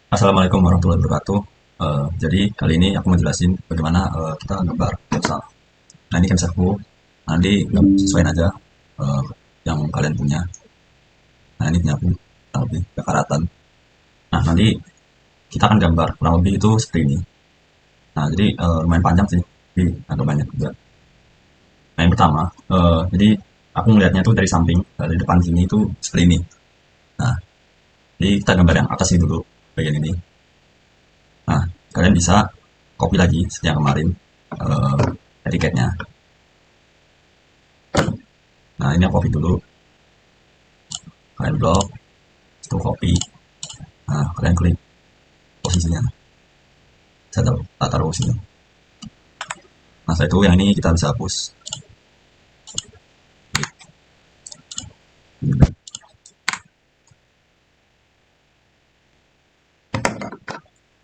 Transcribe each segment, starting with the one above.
Assalamualaikum warahmatullahi wabarakatuh. Jadi kali ini aku mau jelasin bagaimana kita gambar website. Nah ini websiteku. Nanti sesuaiin aja eh, yang kalian punya. Nah ini punya aku kurang lebih kekaratan. Nah nanti kita akan gambar kurang lebih itu seperti ini. Nah jadi lumayan panjang sih, tapi agak banyak juga. Nah yang pertama, jadi aku melihatnya tuh dari samping, dari depan sini itu seperti ini. Nah jadi kita gambar yang atas ini dulu, bagian ini. Nah kalian bisa copy lagi seperti yang kemarin etiketnya. Nah ini aku copy dulu, kalian blok, itu copy. Nah kalian klik posisinya, saya taruh sini. Nah setelah itu yang ini kita bisa hapus.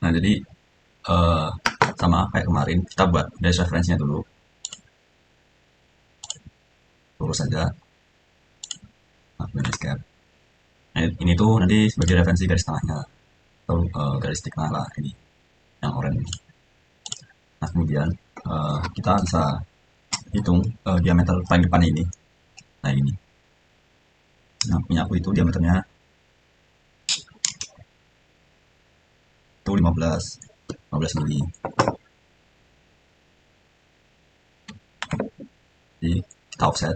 Nah jadi eh, sama kayak kemarin kita buat base referensinya dulu, lurus saja. Nah, kemudian escape. Nah, ini tuh nanti sebagai referensi garis tengahnya atau garis di tengah lah ini yang oranye. Nah kemudian kita bisa hitung diameter paling depan ini. Nah ini, nah punya aku itu diameternya itu 15 mili. Jadi kita offset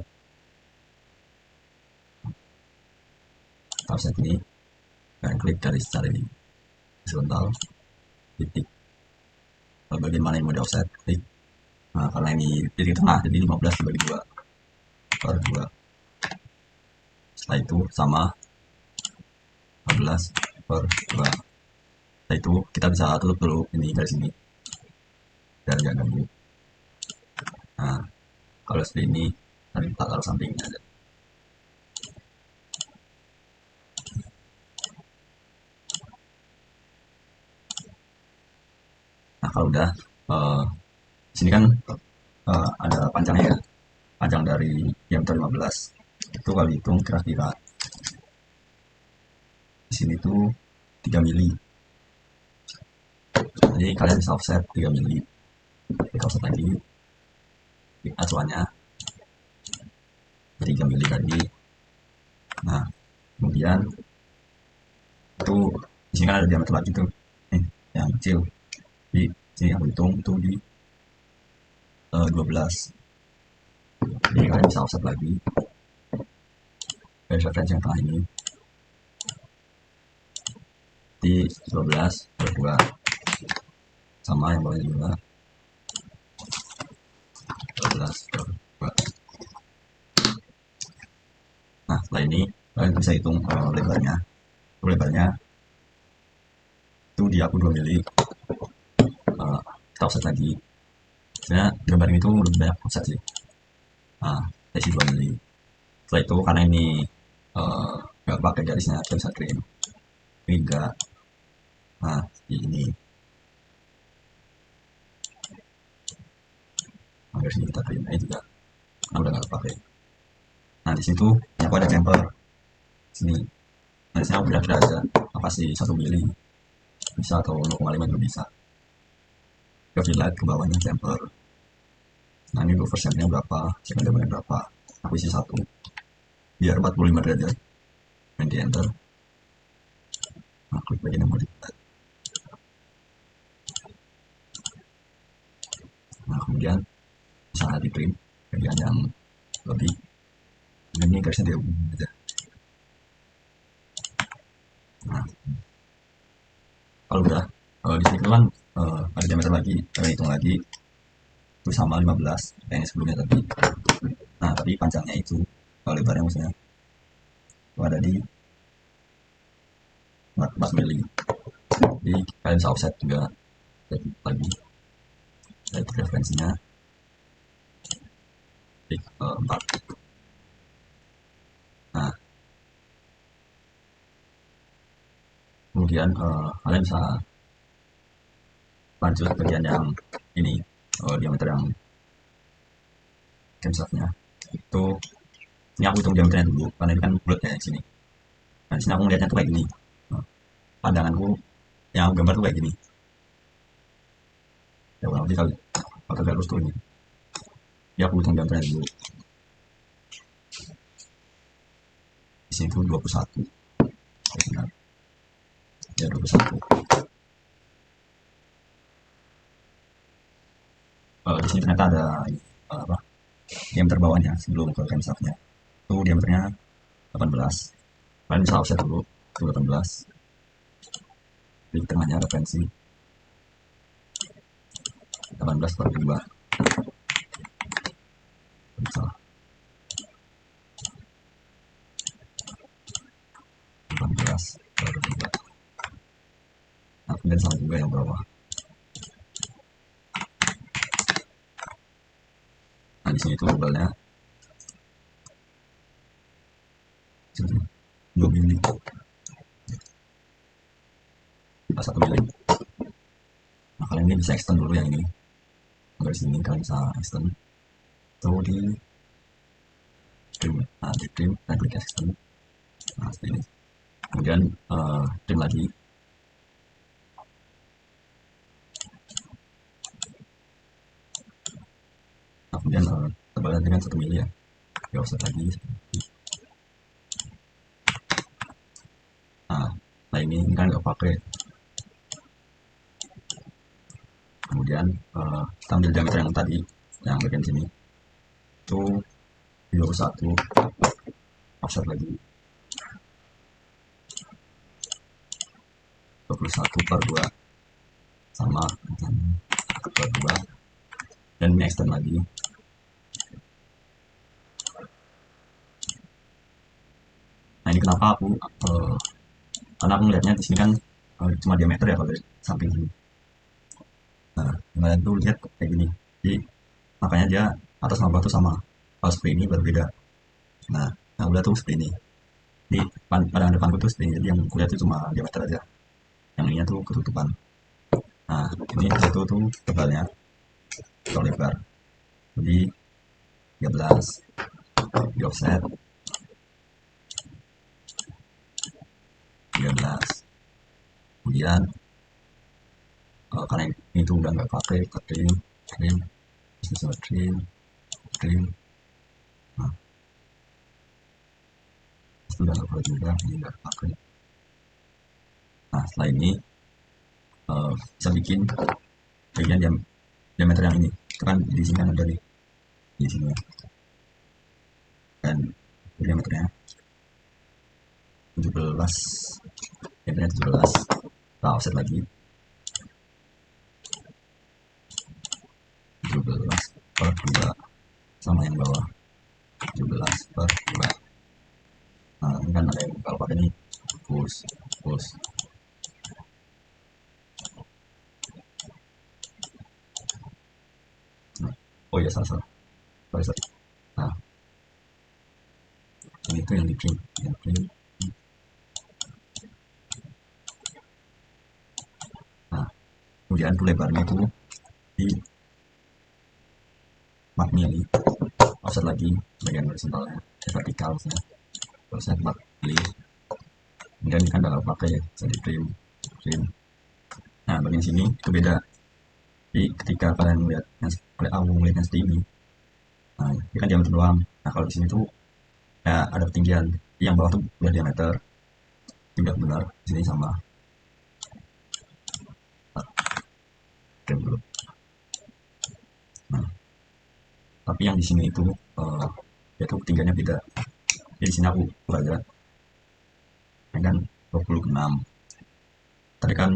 ini, dan klik garis cari horizontal, titik bagian mana yang mau di offset, klik. Nah karena ini titik tengah jadi 15 dibagi 2 per 2. Setelah itu sama 15 per 2. Setelah itu kita bisa tutup dulu ini garis ini biar nggak ganggu. Nah kalau seperti ini nanti kita taruh sampingnya aja. Nah kalau udah sini kan ada panjangnya ya, panjang dari diameter 15 itu kalau hitung kira-kira di sini tuh 3 mili. Jadi kalian bisa offset 3 mili, kita offset lagi acuannya 3 mili tadi. Nah kemudian itu di sini kan ada diameter lagi tuh yang kecil, di sini aku hitung itu di 12. Jadi kalian bisa offset lagi dari referensi yang tengah ini di 12 per 2 sama yang bawahnya juga 12 per 2. Nah setelah ini kalian bisa hitung lebarnya. Lebarnya itu di aku 2 mili. Kita offset lagi. Sebenarnya gambar ini tuh lebih banyak offset sih. Nah dari 2 mili. Setelah itu karena ini nggak pakai garisnya, kita bisa trim. Ini enggak. Nah ini garis ini kita trim. Ini juga nah, udah nggak pakai. Nah di situ aku ada camper sini. Nah di sini aku kira-kira aja apa sih 1 mili bisa atau 0,5 juga bisa. Ke highlight ke bawahnya camper. Nah ini 2%-nya berapa, second diamondnya berapa. Aku isi 1 biar 45 derajat. Main di enter. Nah klik bagian yang mau dilihat. Nah kemudian bisa di trim bagian yang lebih. Ini garisnya dihubungin aja. Nah kalau udah di sini kan ada diameter lagi, kita hitung lagi itu sama 15 kayak yang sebelumnya tadi. Nah tapi panjangnya itu kalau lebarnya maksudnya itu ada di 14 mili. Jadi kalian bisa offset juga lagi dari referensinya klik 4. Nah kemudian kalian bisa lanjut bagian yang ini, diameter yang camshaftnya itu. Ini aku hitung diameternya dulu karena ini kan bulat ya di sini. Nah di sini aku melihatnya tuh kayak gini. Nah, pandanganku yang aku gambar tuh kayak gini ya, kurang lebih kali kalau gak lurus tuh ini ya. Aku hitung gambarnya dulu. Di sini tuh 21 ya, ya 21. Di sini ternyata ada apa, diameter bawahnya sebelum ke camshaftnya itu diameternya 18. Kalian bisa offset dulu itu 18. Di tengahnya referensi 18 per 2 salah, 18 per 2. Nah, kemudian sama juga yang bawah. Nah, di sini tuh lebalnya 2 mili, 1 mili. Nah, kalian ini bisa extend dulu yang ini. Dari sini kalian bisa extend tuh di trim. Nah, di trim dan klik extend. Nah, seperti ini. Kemudian trim lagi. Nah, kemudian tebalnya dengan 1 mili ya. Ya, offset lagi. Nah, ini kan nggak pakai. Kemudian kita ambil diameter yang tadi, yang bagian sini itu 21, offset lagi 21 per 2 sama per 2, dan ini extend lagi. Nah, ini kenapa aku karena aku melihatnya di sini kan cuma diameter ya kalau dari samping sini. Nah, kalian tuh lihat kayak gini, jadi makanya dia atas sama bawah tuh sama. Kalau seperti ini berbeda. Nah, yang udah tuh seperti ini. Di pandangan depanku tuh seperti ini, jadi yang kulihat tuh cuma diameter aja, yang ininya tuh ketutupan. Nah, ini satu tuh tebalnya atau lebar, jadi 13 di offset 13. Kemudian karena ini tuh udah nggak pakai ke trim, bisa trim. Nah, sudah nggak pakai juga, ini nggak pakai. Nah, setelah ini bisa bikin bagian diameter yang ini. Itu kan di sini kan ada nih, di sini, dan diameternya 17, diameternya 17. Nah, offset lagi 17 per 2 sama yang bawah 17 per 2. Nah, ini kan ada yang kalau pakai ini push. Nah, oh iya, salah. Sorry. Nah, ini tuh yang di print, Nah, kemudian tuh lebarnya itu di marknya ini offset lagi bagian horizontalnya, vertikal misalnya offset 4 mili. Kemudian kan dalam pakai ya, bisa di trim. Nah, bagian sini itu beda. Jadi ketika kalian melihat yang melihat yang seperti ini, nah ini kan diameter doang. Nah, kalau di sini tuh ya ada ketinggian. Jadi yang bawah tuh udah diameter, tidak benar. Di sini sama. Nah, trim dulu. Nah, tapi yang di sini itu yaitu ketinggiannya beda. Jadi di sini aku ukur aja, ini kan 26. Tadi kan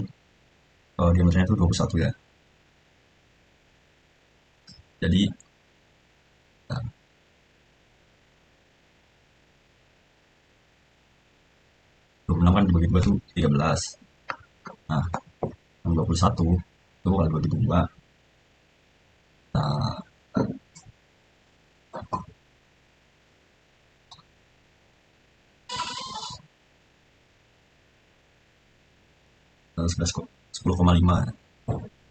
diameternya itu 21 ya. Jadi nah, 26 kan dibagi 2 tuh 13. Nah, yang 21 itu kalau dibagi 2, nah, 10,5.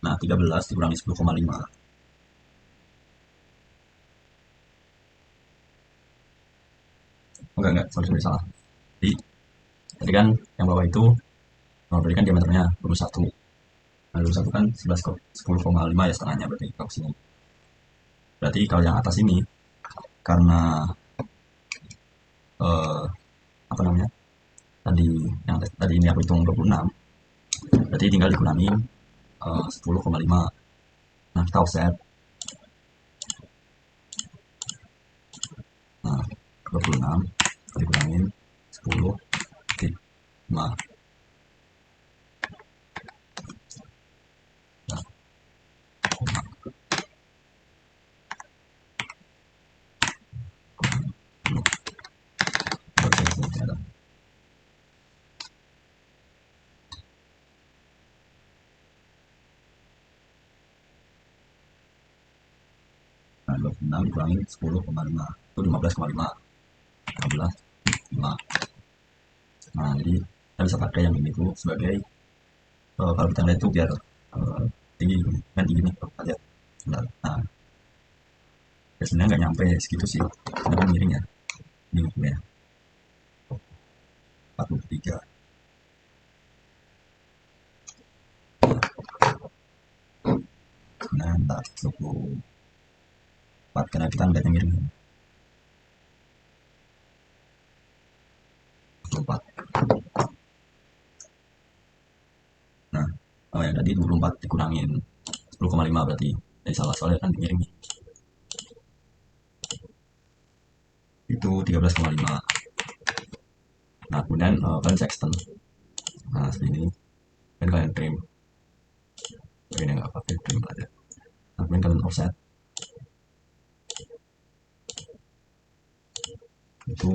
Nah, 13 dikurangi 10,5. Enggak, sorry, salah. Jadi, tadi kan yang bawah itu berarti kan diameternya 21. Nah, 21 kan 10,5 ya setengahnya berarti ke sini. Berarti kalau yang atas ini karena eh, apa namanya? Tadi yang tadi ini aku hitung 26, berarti tinggal dikurangin 10,5. Nah, kita offset. Nah, 26 dikurangin 10,5. Nah, nah, 26 dikurangin 10,5 itu 15,5. 15,5. Nah, jadi kita bisa pakai yang ini tuh sebagai kalau kita lihat itu biar tinggi kan tinggi nih kalau kita lihat. Nah, ya sebenarnya nggak nyampe segitu sih, sebenarnya miring ya, ini ya 43. Nah, entar 24 karena kita ngeliatnya miring. 24. Nah, oh ya tadi 24 dikurangin 10,5 berarti jadi salah soalnya kan miring nih. Itu 13,5. Nah, kemudian kalian bisa extend. Nah, segini kan kalian trim. Ini nggak pakai trim aja. Nah, kemudian kalian offset. Itu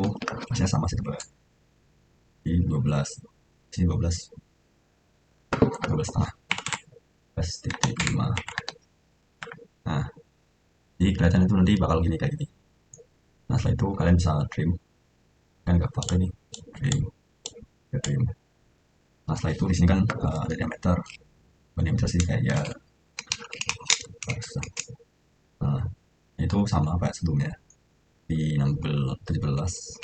masih sama sih tebal. Di 12. Sini 12. 12 setengah. 12,5. Nah, jadi kelihatan itu nanti bakal gini kayak gini. Nah, setelah itu kalian bisa trim. Kan nggak pakai nih. Trim. Ya, trim. Nah, setelah itu di sini kan ada diameter. Diameter sih kayak ya. Nah, itu sama kayak sebelumnya. Di 16, 17.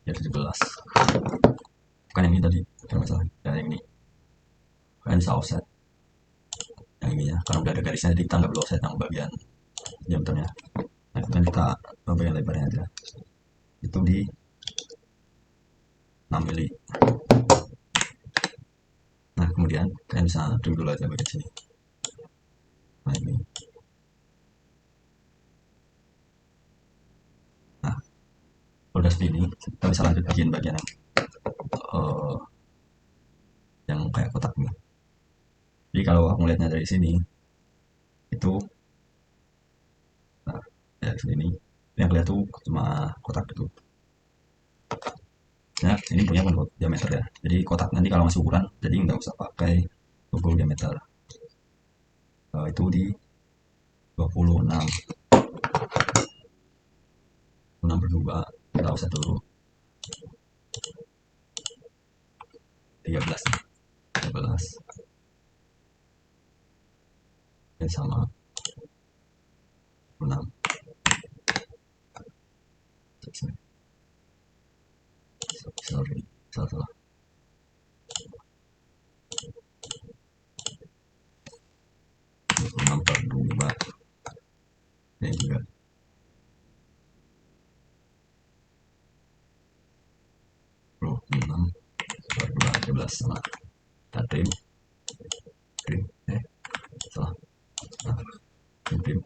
Ya 17. Bukan yang ini tadi. Kalau salah. Ya yang ini. Kalian bisa offset. Yang ini ya. Karena udah ada garisnya, jadi kita nggak perlu offset yang bagian diameternya. Nah, kemudian kita bagian lebarnya aja. Itu di 6 mili. Nah, kemudian kalian bisa trim dulu aja bagian sini. Nah, ini. Nah, udah segini, kita bisa lanjut bagian-bagian uh, yang kayak kotak ini. Jadi kalau aku melihatnya dari sini, itu nah, ya sini yang kelihatan tuh cuma kotak gitu. Nah, ini punya kan diameter ya. Jadi kotak nanti kalau masih ukuran, jadi nggak usah pakai logo diameter. Itu di 26. 6 per 2. Kita offset dulu. 13. 13. Dan sama 6. Sorry, salah. 26 per 2. Dan juga 26 per 2. 13 sama. Kita trim. Trim. Salah. Nah, trim.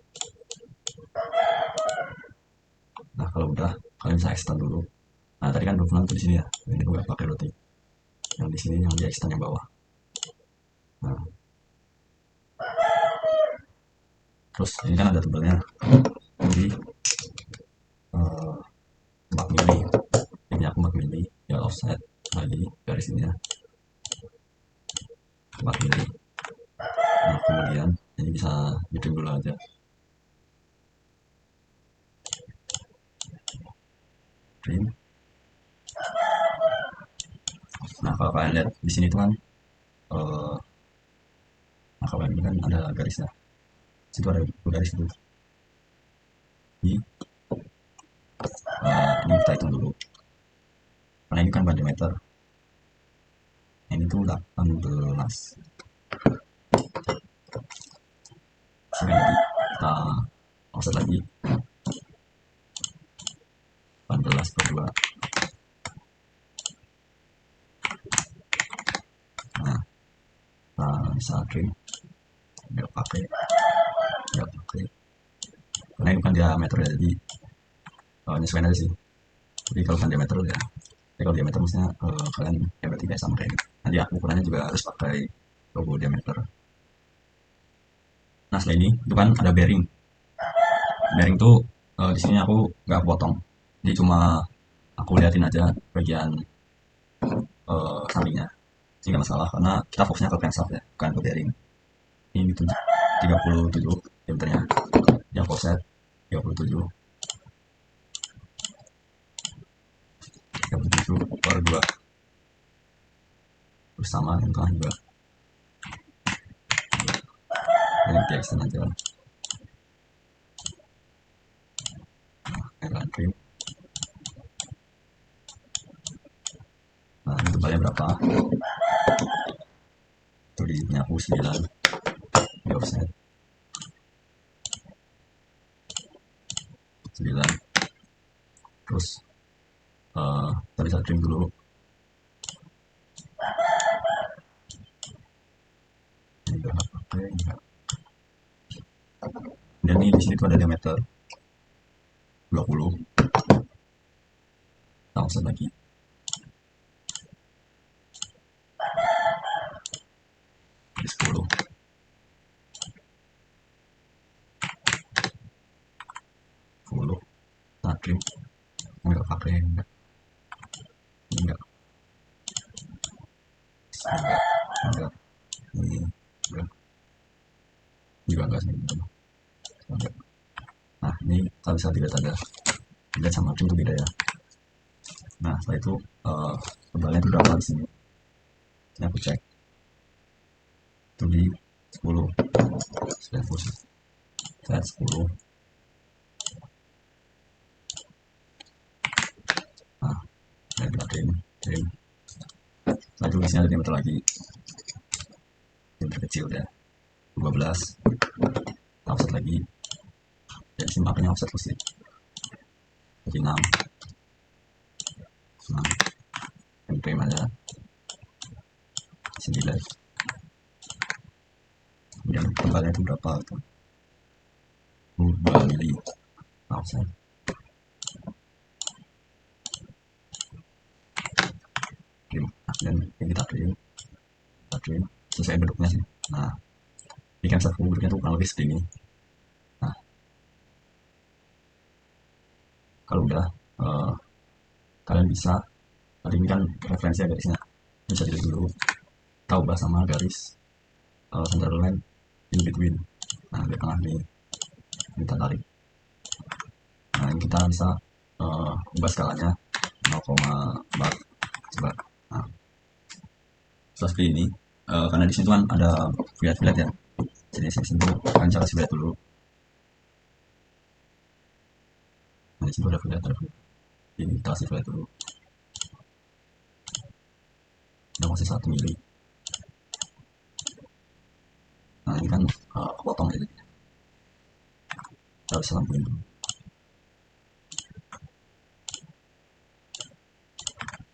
Nah, kalau udah, kalian bisa extend dulu. Nah, tadi kan 26 tuh di sini ya. Ini gue pakai roti. Yang di sini yang di extend yang bawah. Nah, terus ini kan ada tebelnya. Jadi 4 mili. Ini aku 4 mili. Ya offset lagi garis ini ya. 4 mili. Nah, kemudian ini bisa bikin dulu aja. Trim. Nah, kalau kalian lihat di sini tuh kan nah kalau ini kan ada garisnya. Situ ada garis itu. Ini, ini kita hitung dulu. Karena ini kan diameter. ini tuh 18. Oke, jadi kita offset lagi 18 per 2. Nah, kita bisa trim, nggak pakai, karena ini bukan diameter ya, jadi nyesuaiin aja sih. Tapi kalau bukan diameter ya, kalau diameter maksudnya kalian ya berarti kayak sama kayak ini. Nanti ya, ukurannya juga harus pakai logo diameter. Nah setelah ini itu kan ada bearing. Bearing tuh di sini aku nggak potong, jadi cuma aku liatin aja bagian sampingnya. Jadi nggak masalah karena kita fokusnya ke crankshaft ya, bukan ke bearing. Ini 37 diameternya, yang offset 37, 37 per 2, terus sama yang tengah juga. Ini di extend aja, airline trim. Nah ini tebalnya berapa, itu di nyapu 9 di offset 9. Terus kita bisa trim dulu. Ini udah nggak pakai, enggak. Dan ini di sini tuh ada diameter 20, kita offset lagi 10. 10 kita trim, enggak pakai, enggak, enggak, enggak, enggak, ini enggak, juga enggak sih, enggak. Nah ini kita bisa dilihat ada dilihat sama trim itu beda ya. Nah setelah itu tebalnya itu berapa di sini, ini aku cek itu di 10. Sudah full set 10. Nah dan kita trim, setelah itu isinya ada diameter lagi, diameter kecil ya 12, kita offset lagi, dan sini makanya offset pasti jadi 6, 6, dan trim aja 9. Kemudian tebalnya itu berapa gitu, 2 mili, offset trim. Nah, dan yang kita trim sesuai bentuknya sih. Nah ini kan servo bentuknya tuh kurang lebih segini. Nah kalau udah kalian bisa, tadi ini kan referensi garisnya bisa dilihat dulu, tahu ubah sama garis center line in between. Nah di tengah ini kita tarik. Nah ini kita bisa ubah skalanya 0,4 coba. Nah seperti ini, karena di sini kan ada fillet ya, jadi di sini tuh akan cara fillet dulu. Nah di sini ada fillet, ini kita kasih fillet dulu, udah masih 1 mili. Nah ini kan kepotong ya, kita harus lampuin dulu.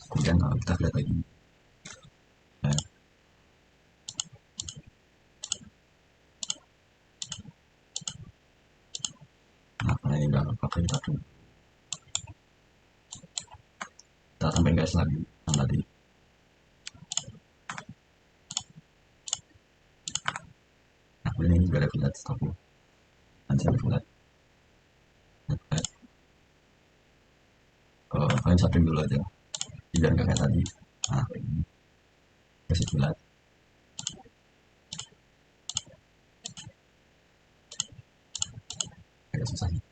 Kemudian kita lihat lagi. Nah karena ini udah pakai, kita tambahin guys lagi yang tadi. Nah kemudian ini juga ada fillet stop, nanti ada fillet. Kalian sapin dulu aja biar nggak kayak tadi. Nah ini kasih fillet, agak susah nih.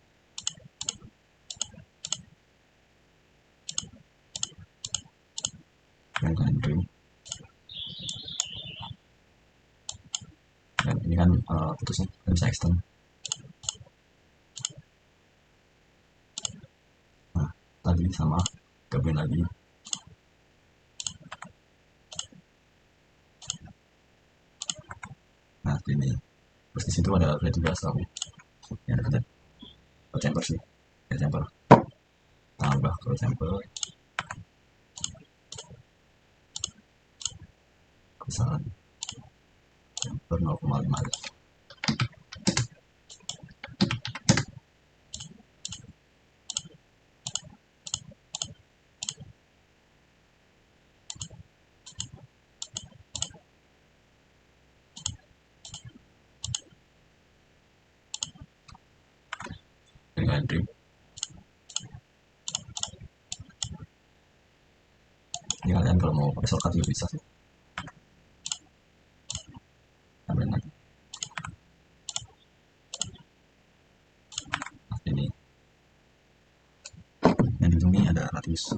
Dan kalian trim, dan ini kan putusnya kalian bisa extend. Nah tadi sama gabungin lagi, ini. Terus di situ ada plate juga setahu. Ini ada plate. Chamber sih. Ya, chamber. Tambah ke chamber. Kesalahan. Chamber 0,5. Dengan trim. Ini kalian kalau mau pakai shortcut juga bisa sih. Tambahin lagi. Nah, ini. Yang di ujung ini ada radius.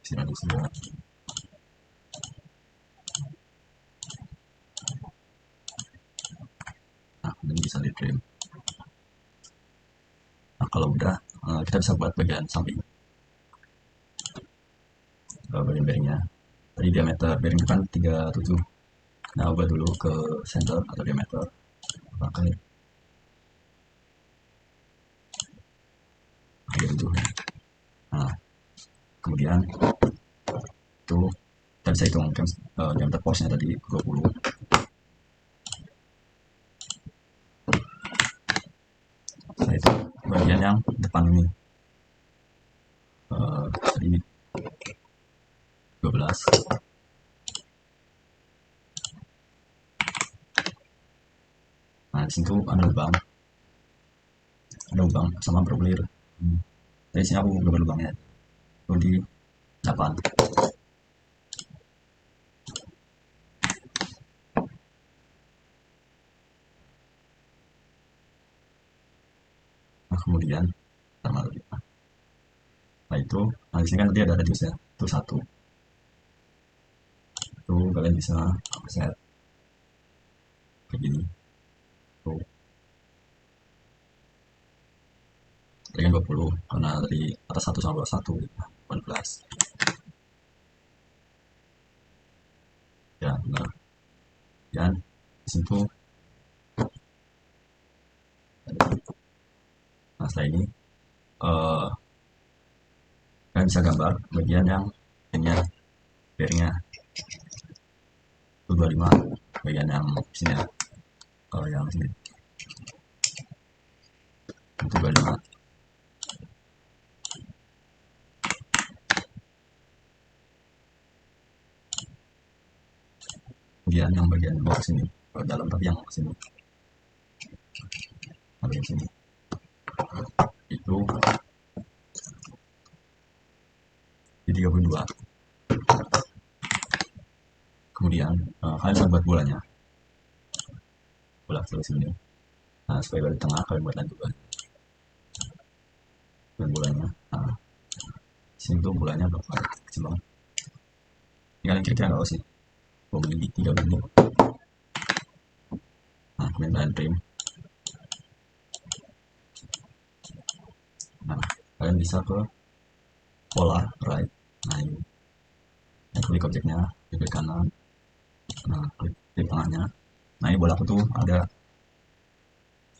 Isi radius juga. Nah, ini bisa di trim. Nah, kalau udah, kita bisa buat bagian samping. Bagian bearingnya. Tadi diameter bearing itu kan 37. Nah, ubah dulu ke center atau diameter. Pakai 37. Nah, kemudian itu kita bisa hitung diameter pos-nya tadi 20. Nah, itu bagian yang depan ini tadi 12. Nah, di situ ada lubang sama bergulir. Dari sini aku gambar lubangnya. Lalu di 8. Nah, kemudian sama lagi. Nah, itu, nah di sini kan tadi ada radius ya, itu 1. Itu kalian bisa set kayak gini. Tuh. Tadi kan 20, karena dari atas 1 sama bawah 1, 18. Ya, benar. Dan di situ, nah setelah ini, kalian bisa gambar bagian yang ininya, bearingnya. Itu 25, bagian yang sini ya. Kalau yang sini. Itu 25. Kemudian yang bagian bawah sini, ke dalam tapi yang sini, bagian sini itu di 32. Kemudian kalian bisa buat bolanya, bola seperti sini. Nah, supaya di tengah kalian buat juga dan bolanya. Nah, sini tuh bolanya berapa kecil banget. Ini kalian kira-kira nggak sih 2 mili 3 mili. Nah, kemudian kalian trim. Nah, kalian bisa ke polar right. Nah, ini klik objeknya, klik kanan. Nah, klik tengahnya. Nah, ini bola aku tuh ada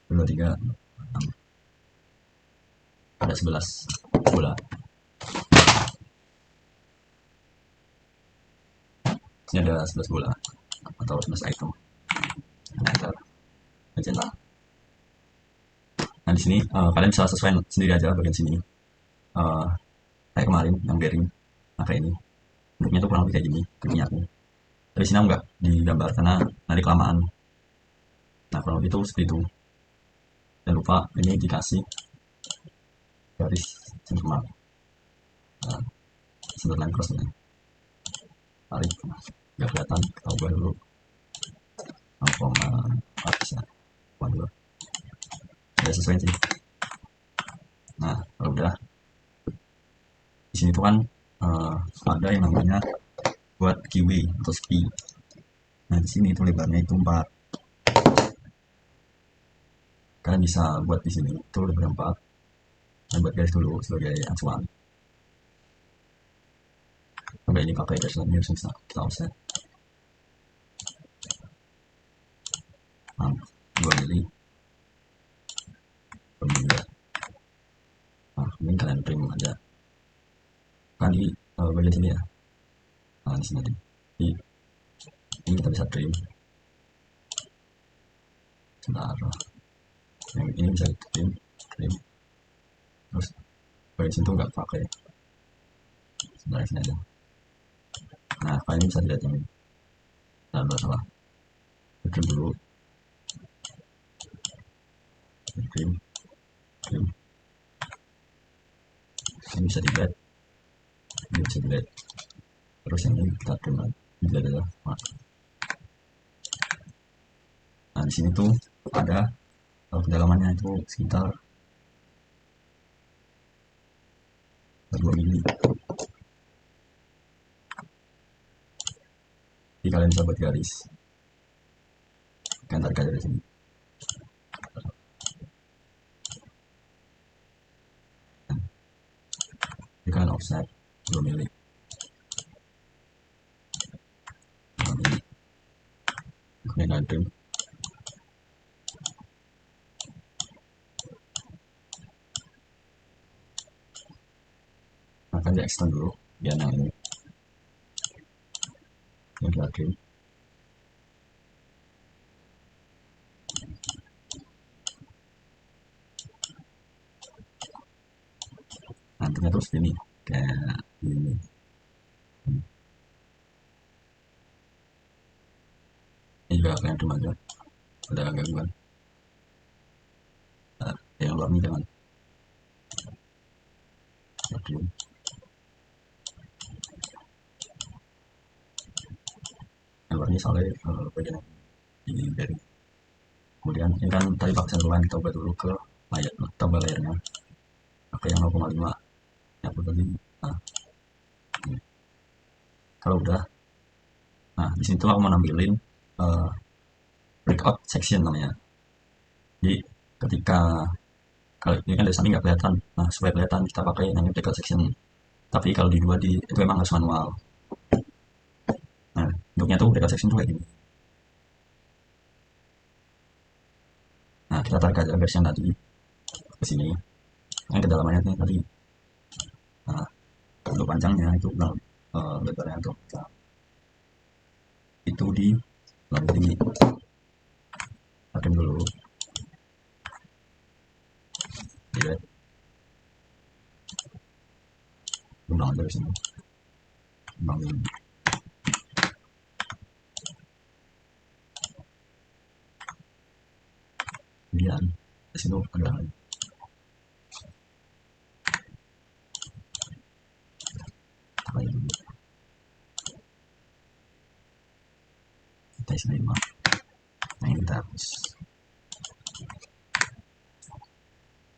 2, 3, 6. Ada 11 bola. Ini ada 11 bola atau 11 item. Enter. Centang. Nah, di sini kalian bisa sesuaikan sendiri aja bagian sini. Kayak kemarin yang bearing. Nah, kayak ini. Bentuknya tuh kurang lebih kayak gini, bentuknya aku. Dari sini enggak digambar karena nanti kelamaan. Nah, kurang lebih itu seperti itu. Jangan lupa ini dikasih garis center. Nah, center line cross ini. Tarik. Nggak kelihatan, kita ubah dulu. 0,4 bisa. 0,2. Ya, sesuai sih. Nah, kalau udah di sini tuh kan ada yang namanya buat keyway atau ski. Nah, di sini itu lebarnya itu 4. Kalian bisa buat di sini itu lebar 4. Dan buat garis dulu sebagai acuan. Sampai ini pakai garis lainnya bisa kita offset. 2 mili, 2 mili ya. Nah, ini kalian trim aja kan di bagian sini ya. Nah, di sini di ini kita bisa trim. Sebentar, yang ini bisa trim, terus bagian sini tuh nggak pakai. Sebentar, sini aja. Nah, kalian ini bisa dilihat yang ini. Nah, salah. Trim dulu, trim, trim. Ini bisa dilihat, ini bisa dilihat. Terus yang ini kita trim lagi, dilihat aja. Nah, di sini tuh ada kedalamannya itu sekitar 2 mili. Jadi kalian bisa buat garis, kalian tarik aja dari sini. Jadi kalian offset 2 mili. 2 mili. Kemudian kalian trim. Nah, kalian di extend dulu biar yang ini. Yang kita trim. Nantinya terus ini kayak ini. Ini juga kalian trim aja. Ada gangguan. Nah, yang luar ini jangan. Trim. Yang luar ini soalnya bagian ini dari. Kemudian ini kan tadi pakai sentuhan, kita ubah dulu ke layar, tambah layarnya pakai yang 0,5 ya tadi. Nah, ini. Kalau udah, nah di situ aku mau nampilin breakout section namanya. Jadi ketika kalau ini kan dari samping nggak kelihatan, nah supaya kelihatan kita pakai namanya breakout section. Tapi kalau di 2D itu memang harus manual. Nah, bentuknya tuh breakout section tuh kayak gini. Nah, kita tarik aja garis yang tadi ke sini. Yang kedalamannya nih tadi. Nah, untuk panjangnya itu lebarnya untuk itu di lebih tinggi. Pakai dulu. Lihat. Kembang aja di sini. Kembang ini. Kemudian di situ ada kita isi 5. Nah, ini kita hapus.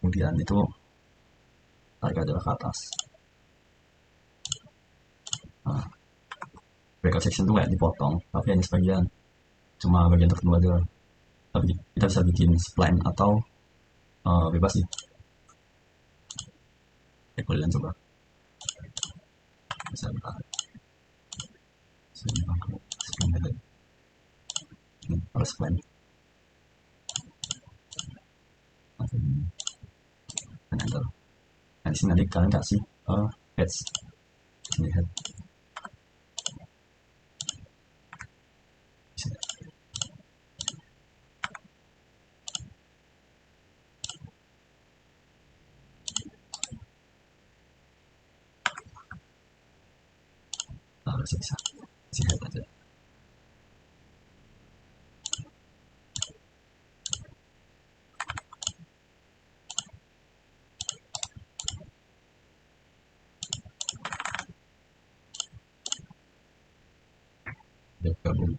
Kemudian itu tarik aja ke atas. Nah, breakout section itu kayak dipotong, tapi hanya sebagian, cuma bagian tertentu aja. Tapi kita bisa bikin spline atau bebas sih. Kalian coba bisa ditarik. Sini pakai spline aja. Ini harus spline. Dan enter. Nah, di sini nanti kalian kasih heads. Sini head. Sini. Harus bisa. Sini head aja. Gabung.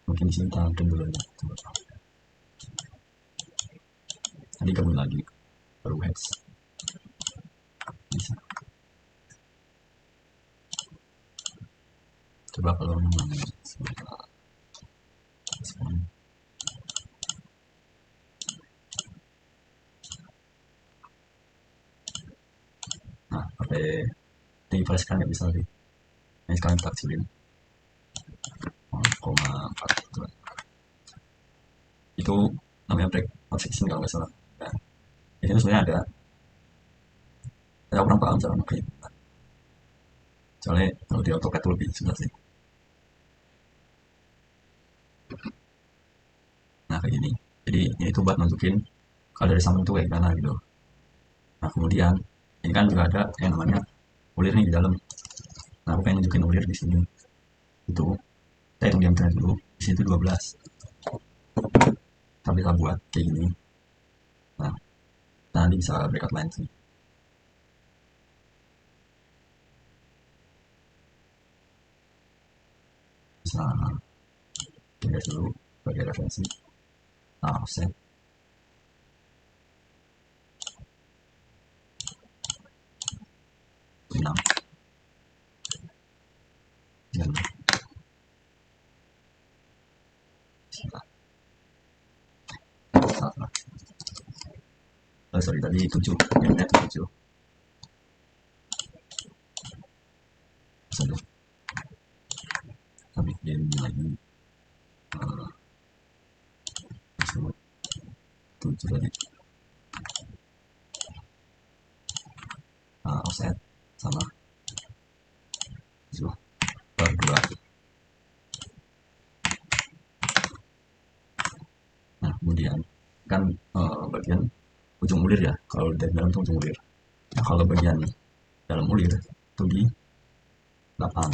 Mungkin di sini kita dulu ya. Tadi gabung lagi baru heads. Bisa. Coba kalau nah pakai device kan nggak bisa sih. Ini sekarang kita kecilin 0,4 gitu. itu namanya breakout section kalau nggak salah. Nah, di sini sebenarnya ada kurang paham cara pakai. Soalnya kalau di AutoCAD itu lebih susah sih. Nah kayak gini. Jadi ini tuh buat nunjukin kalau dari samping tuh kayak gimana gitu. Nah kemudian ini kan juga ada yang namanya ulir nih di dalam. Nah aku pengen nunjukin ulir di sini. Itu kita hitung diameternya dulu. Di sini tuh 12. Kita bisa buat kayak gini. Nah, nanti bisa breakout line sih. Bisa kita dulu sebagai referensi. Nah, offset 6. Dan salah. Sorry tadi 7. Yang 7. Satu. Kita bikin lagi. 7 tadi. Offset sama 7 per 2. Nah, kemudian kan bagian ujung ulir ya. Kalau dari dalam itu ujung ulir. Nah, kalau bagian dalam ulir itu di 8.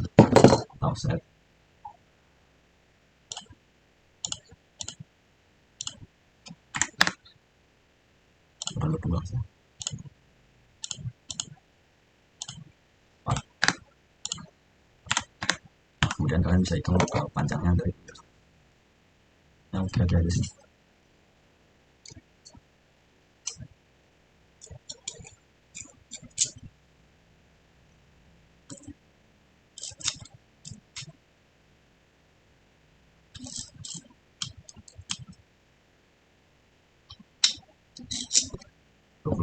Offset 82. Nah, kemudian kalian bisa hitung panjangnya dari ulir. Yang kira-kira aja sih.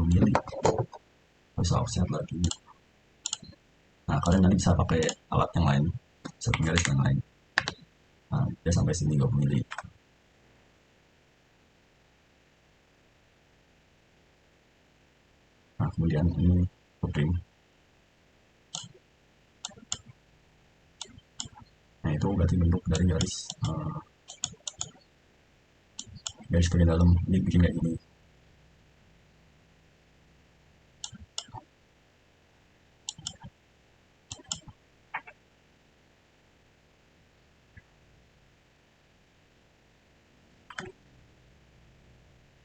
Mili bisa offset lagi. Nah kalian nanti bisa pakai alat yang lain, setting garis yang lain. Nah dia sampai sini 20 mili. Nah kemudian ini looping. Nah itu berarti bentuk dari garis garis bagian dalam ini bikin kayak gini.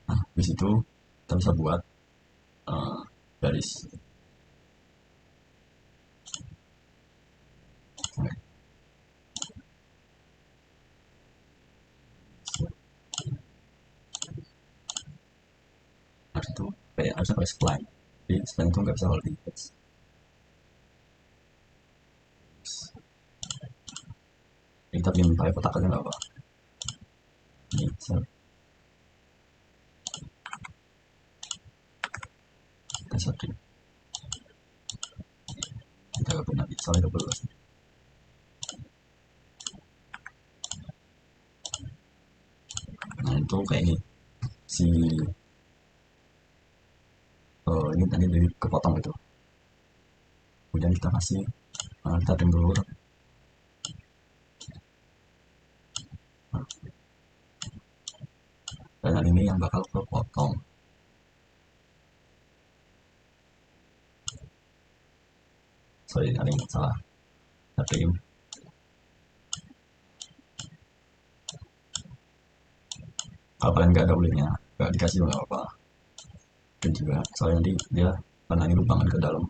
Nah di situ kita bisa buat garis. Nah itu kayak harusnya pakai spline. Jadi spline itu nggak bisa holding text. Ini kita bikin pakai kotak aja nggak apa. Ini kita setting. Kita gabung nanti soalnya double. Nah itu kayak ini si ini tadi dari kepotong itu. Kemudian kita kasih kita trim dulu. Dan ini yang bakal kepotong. Sorry, ada yang salah. Kita trim. Kalau kalian nggak ada ulirnya, nggak dikasih juga nggak apa-apa. Dan juga soalnya nanti dia karena ini lubangan ke dalam,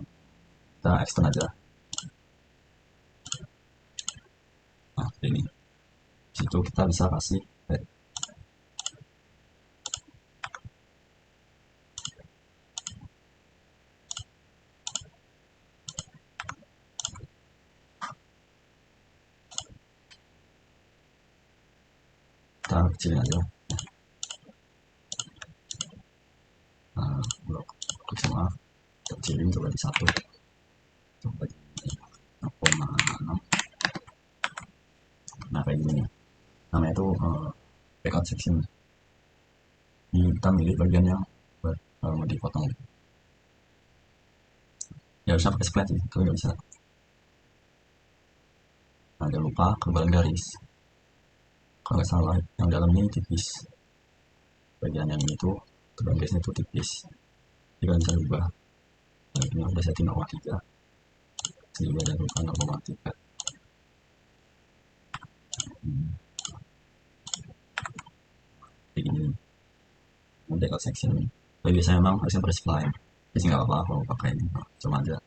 kita extend aja. Nah ini, situ kita bisa kasih head. Kita kecilin aja. Nah, blok klik semua, kita kecilin coba di 1. Coba di 0,6. Nah kayak gini. Namanya itu breakout section. Kita milih bagian yang buat mau dipotong. Ya harusnya pakai splat sih, tapi nggak bisa. Nah, jangan lupa kebalan garis. Kalau nggak salah yang dalam ini tipis, bagian yang ini tuh kebalan garisnya tuh tipis, jadi kan bisa berubah. Nah, ini udah setting 0,3, sehingga jangan lupa 0,3. Kayak gini, decal section. Tapi biasanya memang harusnya pakai spline, jadi nggak apa-apa kalau pakai ini, cuma aja.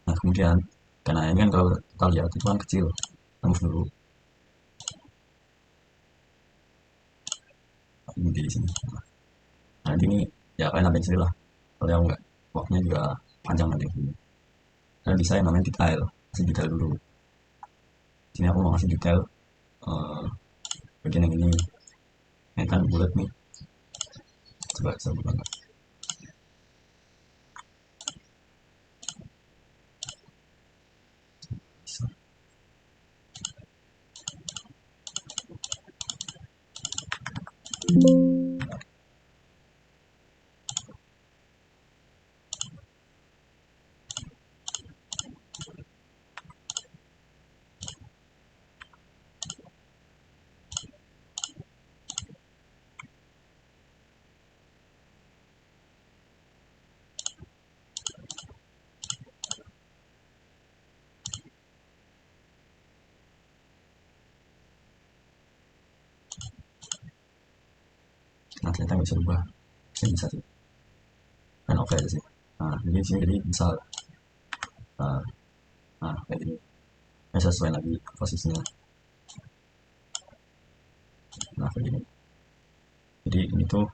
Nah kemudian, karena ini kan kalau kita lihat itu kan kecil, kita move dulu ini di sini. Nah nanti ini ya kalian nambahin sendiri lah, kalau yang nggak, waktunya juga panjang nanti. Kalian bisa yang namanya detail, kasih detail dulu. Sini aku mau kasih detail bagian yang ini kan bulat nih, coba saya buka nggak? Bisa. Nah ternyata nggak bisa rubah, saya bisa sih, kan oke aja sih. Nah jadi sini jadi bisa, nah, nah kayak gini, ya sesuai lagi posisinya. Nah kayak gini, jadi ini tuh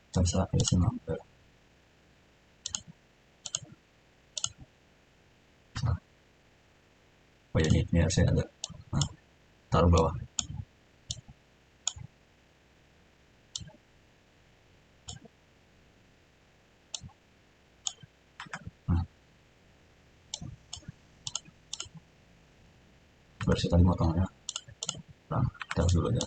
kita bisa isi number. Nah, oh ya ini harusnya ada, nah taruh bawah. Nah versi tadi motongnya, nah kita harus dulu aja.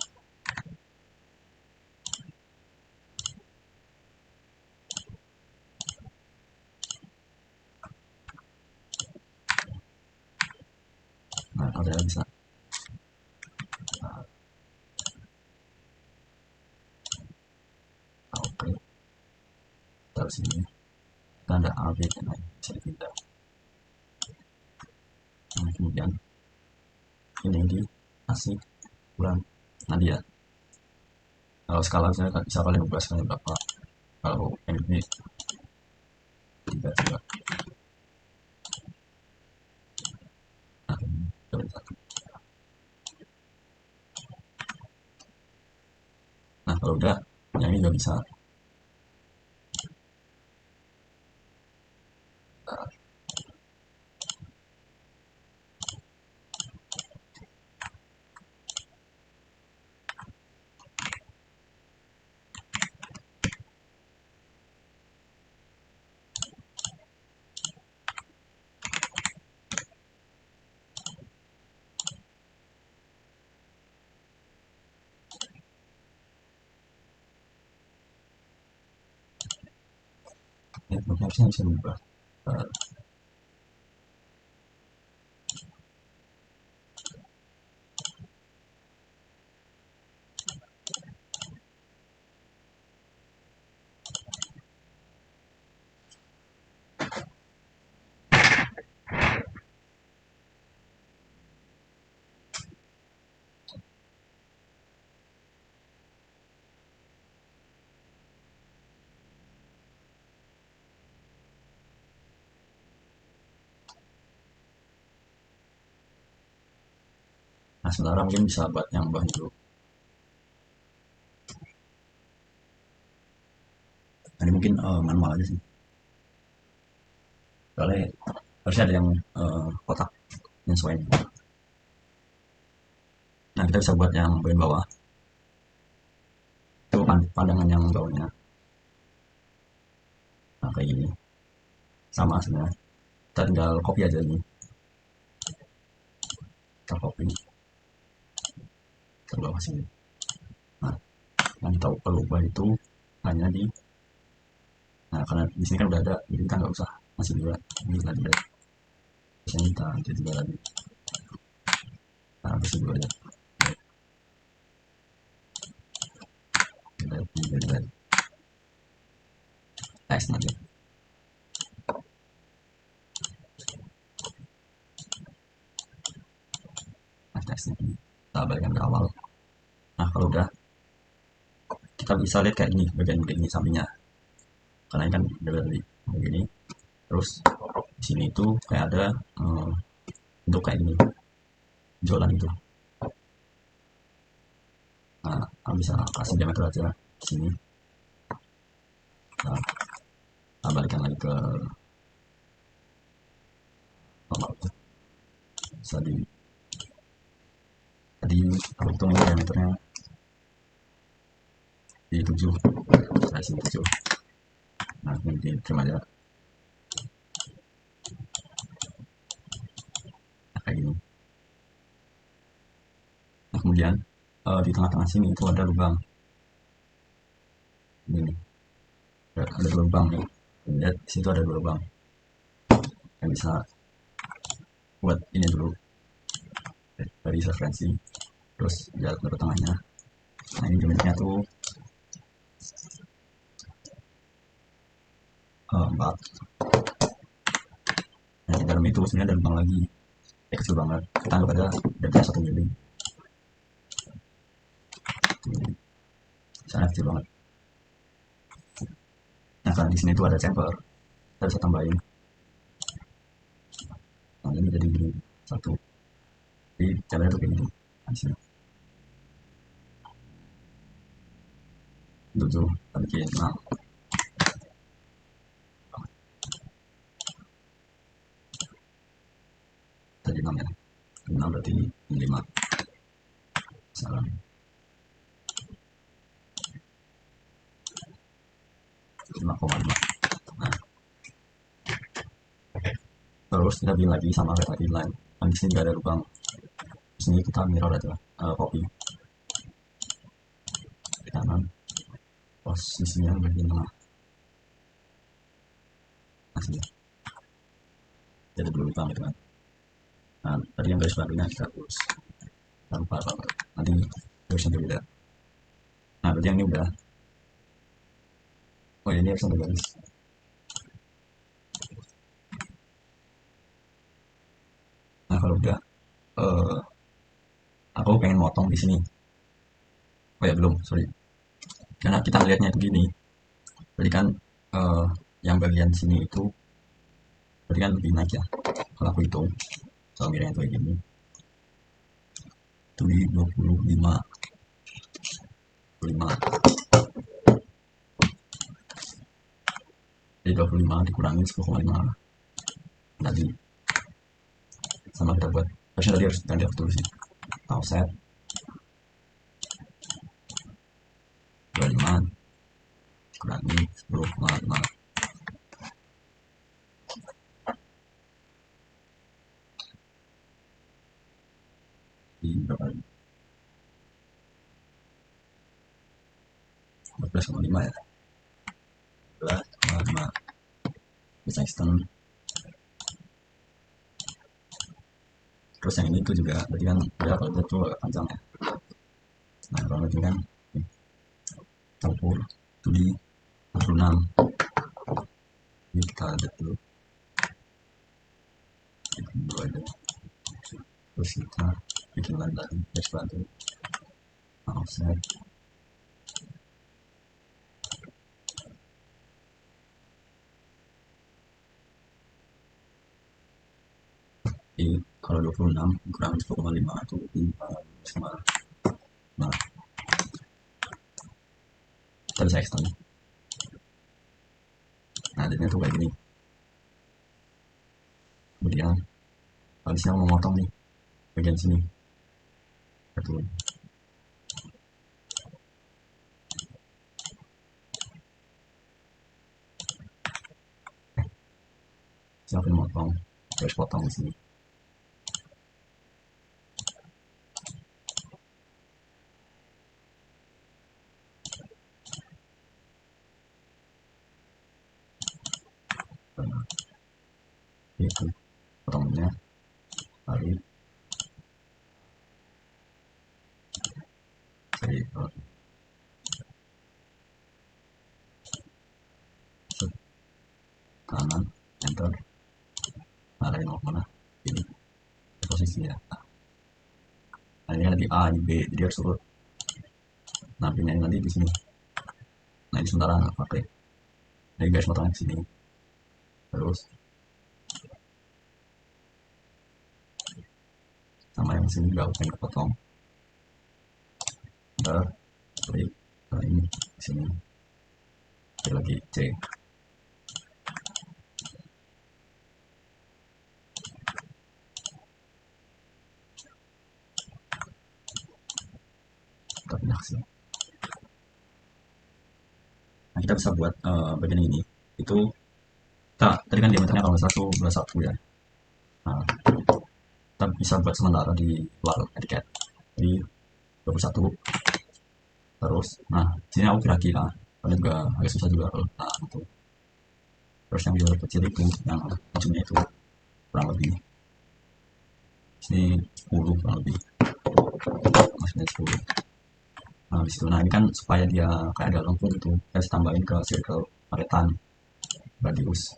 Nah kalau saya bisa, nah, oke, taruh sini, tanda A B dan lain bisa dipindah. Nah kemudian ini dikasih ukuran. Nah dia kalau skala saya bisa kalian ubah skalanya berapa, kalau yang ini tidak juga. Nah ini coba satu. Nah kalau udah, yang ini juga bisa. Nah, ya, harusnya bisa berubah. Nah, Nah sementara mungkin bisa buat yang bawah dulu. Nah, ini mungkin manual aja sih. Soalnya harusnya ada yang kotak penyesuaian. Nah kita bisa buat yang bagian bawah. Itu pandangan yang bawahnya. Nah kayak gini. Sama sebenarnya. Kita tinggal copy aja ini. Kita copy ke bawah sini. Nah yang kita perlu ubah itu hanya di. Nah karena di sini kan udah ada, jadi kita nggak usah masih dua ini lagi deh. Terus kita ganti juga lagi. Nah terus dua aja. Delete. Next nanti. Next ini. Kita balikkan ke awal. Nah kalau udah kita bisa lihat kayak ini bagian ini sampingnya. Karena ini kan dari begini. Terus di sini itu kayak ada untuk kayak ini jualan itu. Nah bisa kasih diameter aja di sini. Nah, kita balikan lagi ke normal. Bisa di tadi aku hitung ini diameternya di 7. Saya sini 7. Nah ini terima aja. Nah, kayak gini. Nah kemudian di tengah-tengah sini itu ada lubang. Ini ada dua lubang nih. Lihat di situ ada dua lubang. Yang bisa buat ini dulu dari referensi. Terus lihat dari tengahnya. Nah ini dimensinya tuh 4. Nah di dalam itu sebenarnya ada lubang lagi. Kecil banget. Kita anggap aja dari 1 mili. Sangat kecil banget. Nah karena di sini tuh ada chamfer, kita bisa tambahin. Nah ini jadi 1. Jadi caranya tuh kayak gini. Nah, di sini 7, kita bikin 6. Tadi 6 ya. 6 berarti 5. Salah. 5,5. Nah, terus kita bikin lagi sama kayak tadi line. Nah, di sini nggak ada lubang. Di sini kita mirror aja, copy di kanan. Posisinya bagian tengah. Nah, sini. Jadi dulu lubang gitu kan. Nah, tadi yang garis barunya kita terus tanpa apa-apa. Nanti garisnya berbeda. Nah, berarti yang ini udah. Oh, ini harus ada garis. Nah, kalau udah, eh, aku pengen motong di sini. Oh ya belum, sorry. Karena kita lihatnya itu gini. Jadi kan eh, yang bagian sini itu berarti kan lebih naik ya. Kalau aku hitung, kalau miranya itu kayak gini. Itu di 25, 25. Jadi 25 dikurangi 10,5 tadi. Sama kita buat. Harusnya tadi harus ganti aku tulis sih. Offset 25 kurangi 10,5. Di berapa kali? 14,5 ya. 14,5 bisa extend. Terus yang ini tuh juga berarti kan ya kalau itu agak panjang ya. Nah kalau itu kan campur itu di 46. Ini kita lihat dulu. Bikin dulu aja. Terus kita bikin lagi garis batu. Offset. kalau 26 kurang 10,5 itu 15,5. Kita bisa extend. Nah jadinya tuh kayak gini. Kemudian kalau di sini mau memotong nih bagian sini betul. Siapin motong, terus potong di sini. Nah, itu potongnya tarik dari kanan, enter, arahin mau mana ini posisi ya. Nah ini lagi A, ini B, jadi harus urut. Nah pindahin nanti di sini. Nah ini sementara nggak pakai. Jadi guys potongnya ke sini, terus sama yang sini juga pengen potong. Ntar klik ini di sini. Klik lagi C. Kita pindah ke sini. Nah kita bisa buat bagian ini. Itu tadi kan diameternya kalau nggak salah 21 ya. Nah kita bisa buat sementara di luar etiket. Jadi 21. Terus, nah sini aku kira-kira, karena juga agak susah juga kalau nah, itu. Terus yang di kecil itu, yang ujungnya itu kurang lebih sini 10 kurang lebih, maksudnya 10. Nah, di situ. Nah, ini kan supaya dia kayak ada lengkung gitu, kita harus tambahin ke circle paketan radius.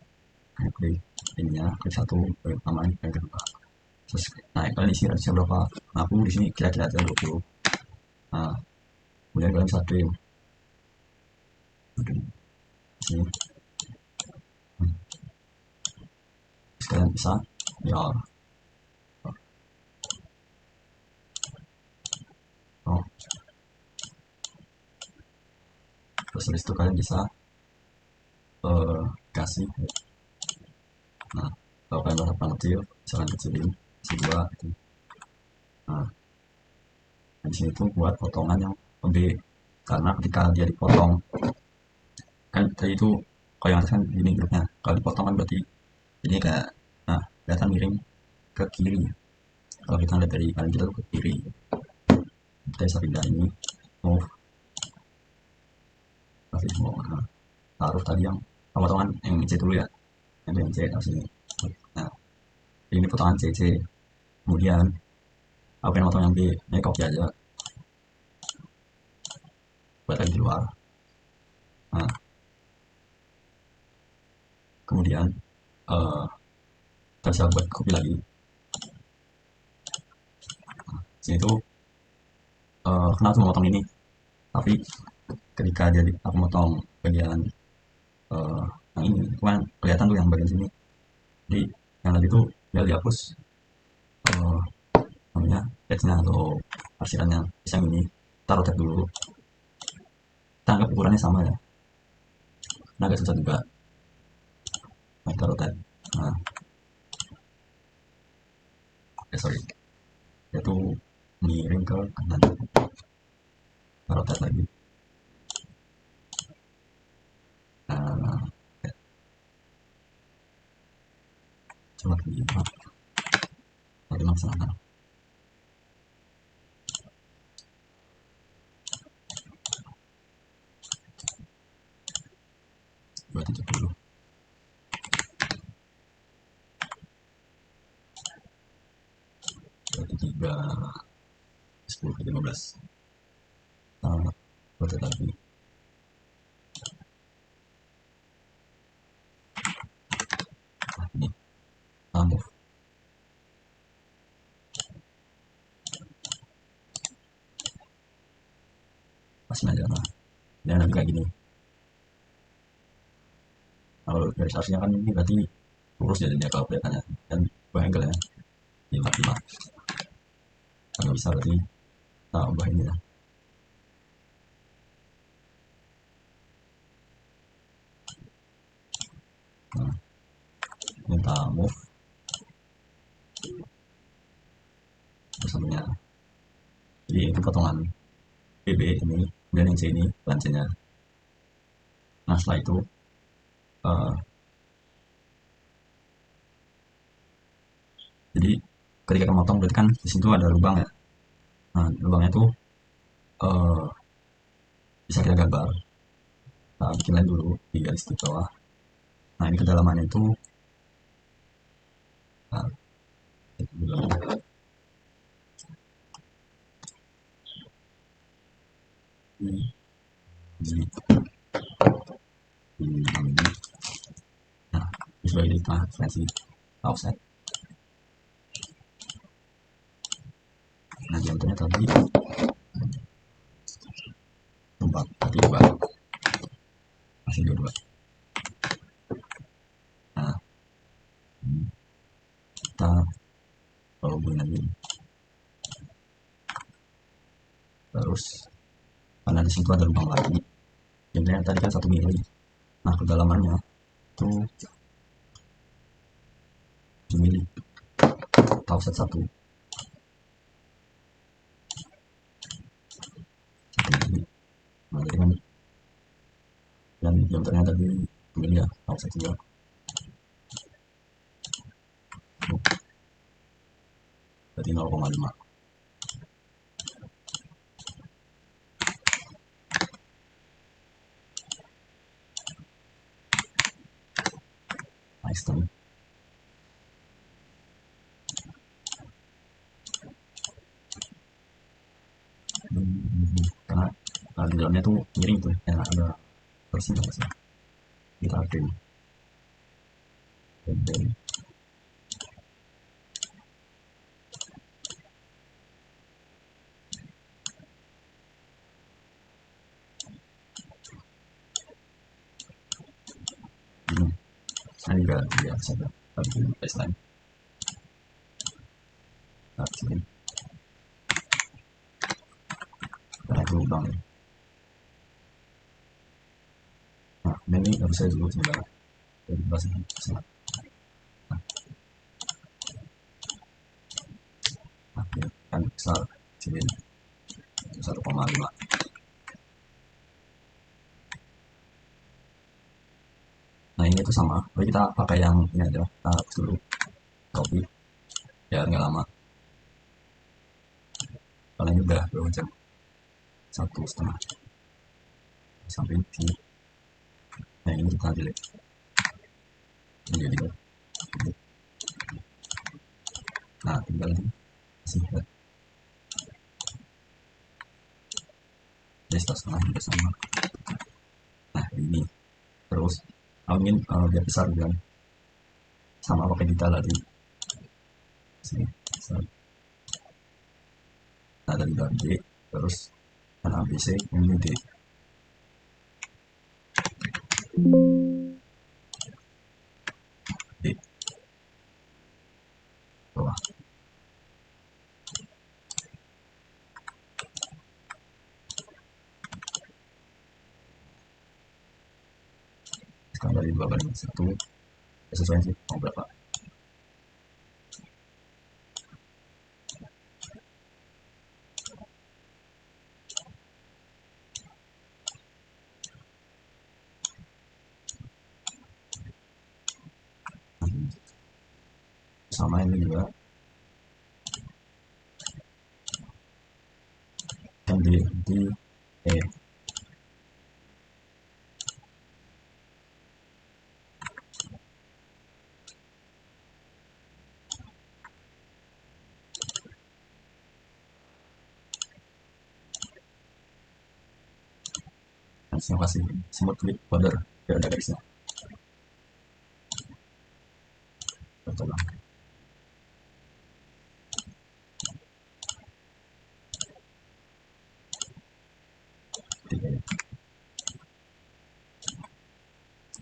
Nah, klik ininya, klik satu, klik tambahin yang kedua. Terus, nah kalian isi radiusnya berapa? Nah, aku di sini kira-kira aja 20. Nah, kemudian kalian bisa trim. Di sini. Terus kalian bisa, ya, oh, terus habis itu kalian bisa kasih. Nah, kalau kalian berapa kecil, misalkan kecilin isi dua gitu. Nah, di sini tuh buat potongan yang lebih, karena ketika dia dipotong kan tadi itu kalau yang atas kan gini grupnya, kalau dipotong kan berarti ini kayak, nah kelihatan miring ke kiri. Kalau kita lihat dari kanan kita tuh ke kiri, kita bisa pindah ini, move, kasih mau, nah, taruh tadi yang potongan yang C dulu ya, yang C taruh sini. Nah ini potongan C, kemudian aku pengen potong yang B, ini copy aja buat lagi di luar. Nah kemudian kita bisa buat copy lagi. Sini tuh kenapa tuh memotong ini, tapi ketika jadi aku motong bagian uh, yang ini itu kan kelihatan tuh yang bagian sini, jadi yang tadi tuh biar dihapus uh, namanya teksnya atau arsirannya. Bisa yang ini taruh tab dulu, kita anggap ukurannya sama ya, nah agak susah juga. Nah taruh tab, nah sorry, dia tuh miring ke kanan, taruh tab lagi. Nah coba lagi masalah 270, 23, 10 ke 15. Nah buat lagi. Nah ini move pasin aja. Nah dan nanti kayak gini, kalau garis arsinya kan ini berarti lurus jadinya kalau kelihatannya, dan dua angle ya. 5 kalau bisa berarti kita ubah ini ya. Nah, minta move bersambungnya, jadi itu potongan BB ini, kemudian yang C ini lancenya. Nah setelah itu uh, jadi ketika kita motong berarti kan di situ ada lubang ya. Nah lubangnya tuh uh, bisa kita gambar, kita bikin line dulu di garis di bawah. Nah ini kedalamannya itu nah, ini ini. Nah ini sebagai di tengah referensi offset. Nah diameternya tadi 4 tadi 2 masih 22. Nah kita kalau hubungin lagi terus karena di situ ada lubang lagi, jadinya tadi kan 1 mili. Nah kedalamannya itu 7 mili atau offset 1 mili. Nah jadi kan dan diameternya tadi 1 mili ya, offset 2 berarti 0,5. Nice done. Karena di dalamnya tuh miring tuh ya, ada versi apa sih kita trim dan ini saya juga dia saja tapi baseline sini karena itu lubang ya. Nah ini harus saya dulu sebentar dari bahasa sana. Nah ini kan besar sini 1,5. Nah ini tuh sama, tapi kita pakai yang ini aja, kita hapus dulu, copy biar nggak lama. Karena ini udah 2 jam, 1,5 sampai ini. Nah ini kita delete, ini jadi nah tinggal ini sih ya. Jadi 1,5 juga sama. Nah ini terus angin biar besar kan sama pakai detail tadi sini besar. Nah dari D terus kan ABC ini D D bawah. Sekarang dari 2/1 sesuai sih mau berapa. Sama ini juga kan di E harusnya kasih smooth with border biar ada garisnya betul lah. Tiga ya.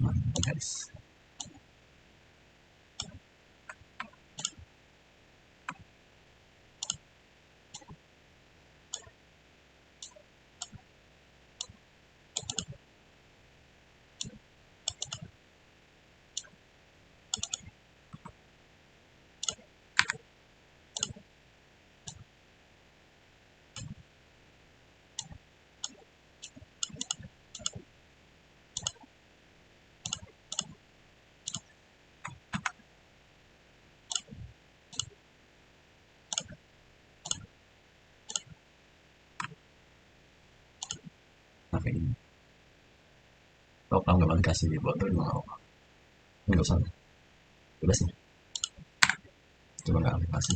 Nah, garis kayak gini. Kalau kamu nggak mau dikasih botol juga nggak apa-apa, nggak usah, bebas sih, coba nggak aplikasi.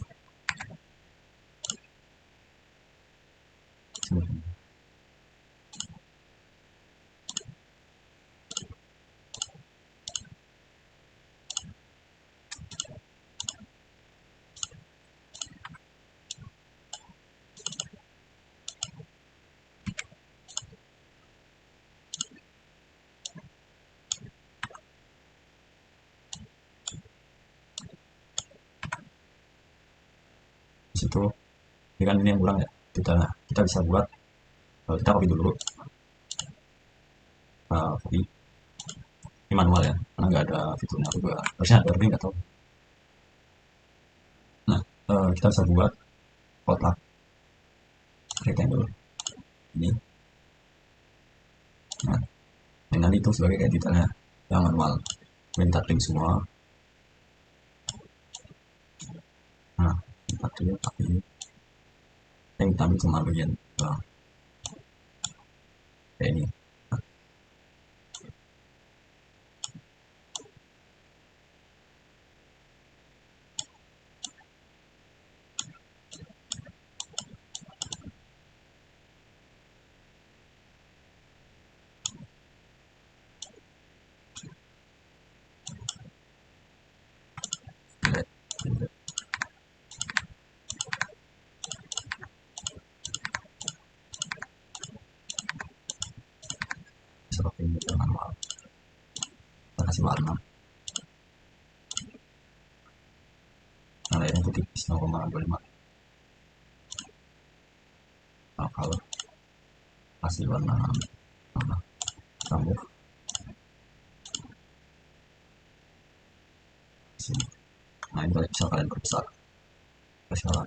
Di situ ini kan ini yang kurang ya, kita bisa buat, kita copy dulu, copy ini manual ya karena nggak ada fiturnya, aku juga harusnya ada tapi nggak tahu. Nah, kita bisa buat kotak rectangle ini, nah dengan itu sebagai kayak detailnya yang manual, minta link semua. Nah, kita tuh tapi yang kita ambil cuma bagian kayak ini. Bisa pakai ini manual, kita kasih warna, yang lainnya itu tipis 0,25. Nah, kalau kasih warna rambut sini. Nah, ini bisa kalian perbesar, kasih warna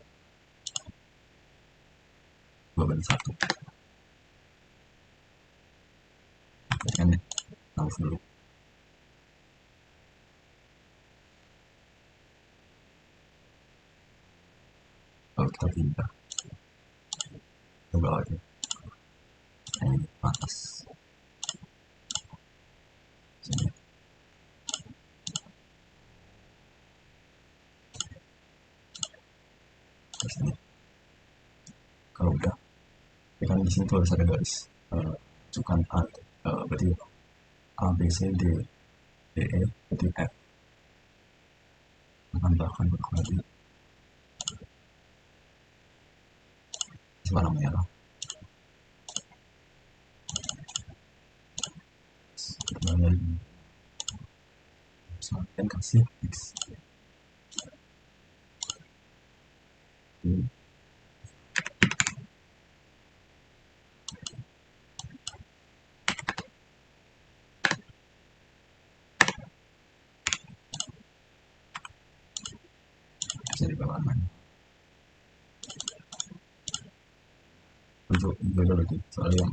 2:1. Kan ya, rambut dulu. Kalau kita pindah ke bawah aja, nah ini atas sini, ke sini. Kalau udah, ya kan di sini tuh harus ada garis, cukan A, berarti A B C D E E, berarti F, menambahkan bentuk lagi warna merah, kemudian dan kasih X ini. Bisa dibawa warnanya untuk beda lagi soal yang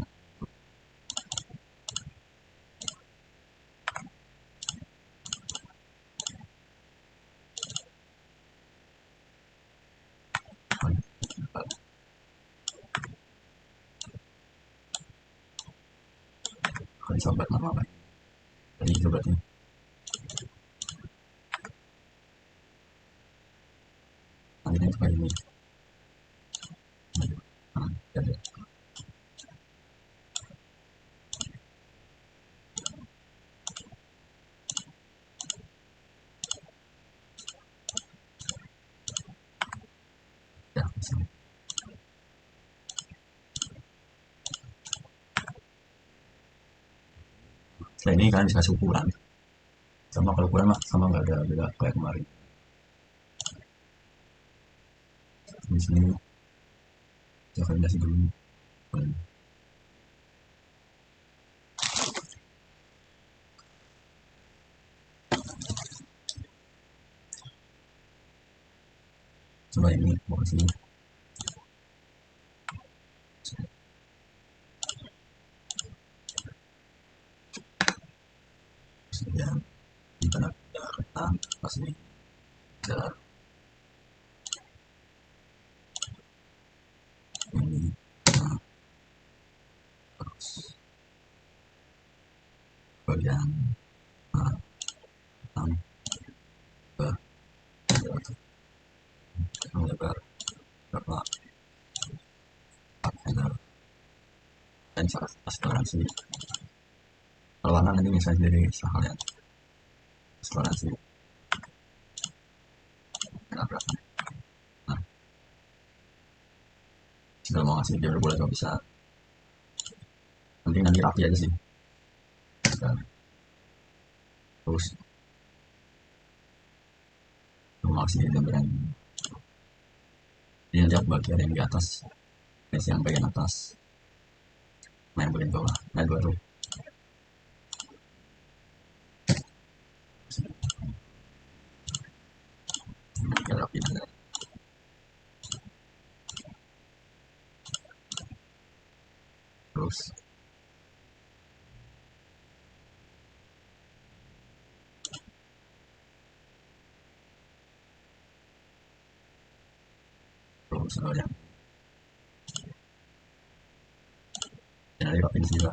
kalau sambat nama apa tadi itu berarti nanti itu kayak ini. Nah, jadi ya bisa. Setelah ini kalian bisa kasih ukuran, sama kalau ukuran mah sama nggak ada beda kayak kemarin. Di sini saya validasi dulu. Coba ini mau ke sini. Kemudian di tanda retan pas ini jalan ini terus bagian enam ke lebar berapa meter dan toleransi. Kalau warna nanti misalnya jadi sekalian toleransi berapa. Nah, sudah mau ngasih dia boleh kalau bisa, penting nanti rapi aja sih. Terus mau ngasih gambaran ini nanti aku bagi ada yang di atas, yang bagian atas, yang bagian bawah, nah dua tuh. Biar rapi aja. Terus yang nanti rapi di sini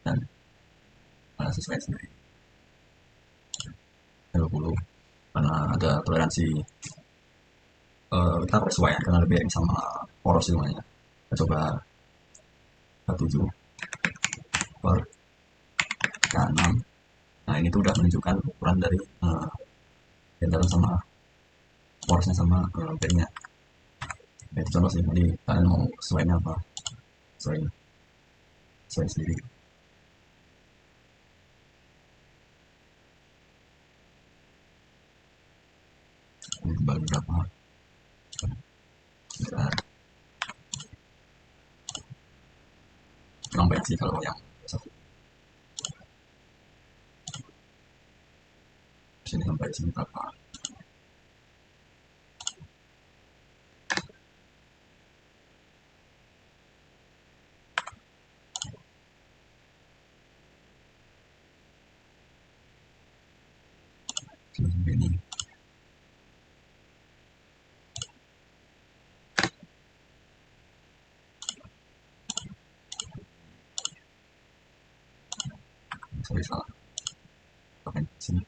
dan sesuai sendiri 20 karena ada toleransi kita persesuaian karena lebih sama poros semuanya. Kita coba 7 per K6. Nah ini tuh udah menunjukkan ukuran dari bentaran sama porosnya sama backnya. Nah, itu contoh sih, jadi kalian mau sesuainya apa sesuai sendiri. Ini kembali berapa sebentar. Kurang banyak sih kalau yang satu sini sampai sini berapa. Sampai ini sorry salah sampai sini.